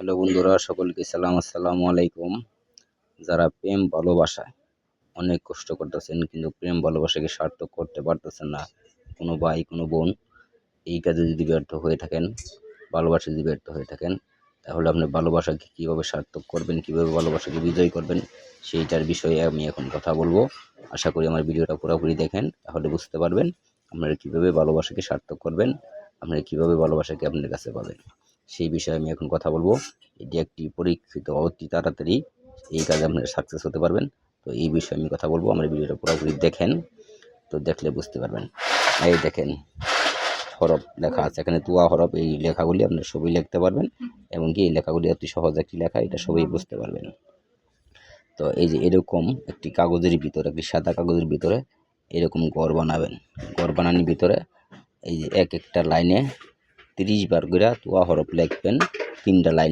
Hello বন্ধুরা, সকলকে সালাম, আসসালামু আলাইকুম। যারা প্রেম ভালোবাসায় অনেক কষ্ট করতেছেন কিন্তু প্রেম ভালোবাসাকে সার্থক করতে পারতেছেন না, কোনো ভাই কোনো বোন এই কাজে যদি ব্যর্থ হয়ে থাকেন, ভালোবাসা যদি ব্যর্থ হয়ে থাকেন, তাহলে আপনি ভালোবাসাকে কীভাবে সার্থক করবেন, কীভাবে ভালোবাসাকে বিজয় করবেন, সেইটার বিষয়ে আমি এখন কথা বলবো। আশা করি আমার ভিডিওটা পুরোপুরি দেখেন, তাহলে বুঝতে পারবেন আপনারা কীভাবে ভালোবাসাকে সার্থক করবেন, আপনারা কীভাবে ভালোবাসাকে আপনার কাছে পাবেন। সেই বিষয়ে আমি এখন কথা বলবো। এটি একটি পরীক্ষিত, অতি তাড়াতাড়ি এই কাজে আপনারা সাকসেস হতে পারবেন। তো এই বিষয়ে আমি কথা বলবো, আমার ভিডিওটা পুরোপুরি দেখেন, তো দেখলে বুঝতে পারবেন। এই দেখেন হরফ লেখা আছে এখানে, তুয়া হরফ, এই লেখাগুলি আপনারা সবই লিখতে পারবেন এবং কি এই লেখাগুলি অতি সহজ একটি লেখা, এটা সবাই বুঝতে পারবেন। তো এই যে এরকম একটি কাগজের ভিতরে, একটি সাদা কাগজের ভিতরে এরকম ঘর বানাবেন। ঘর বানানোর ভিতরে এই যে এক একটা লাইনে 30 বার করে তুয়া হরফ লিখবেন, 3টা লাইন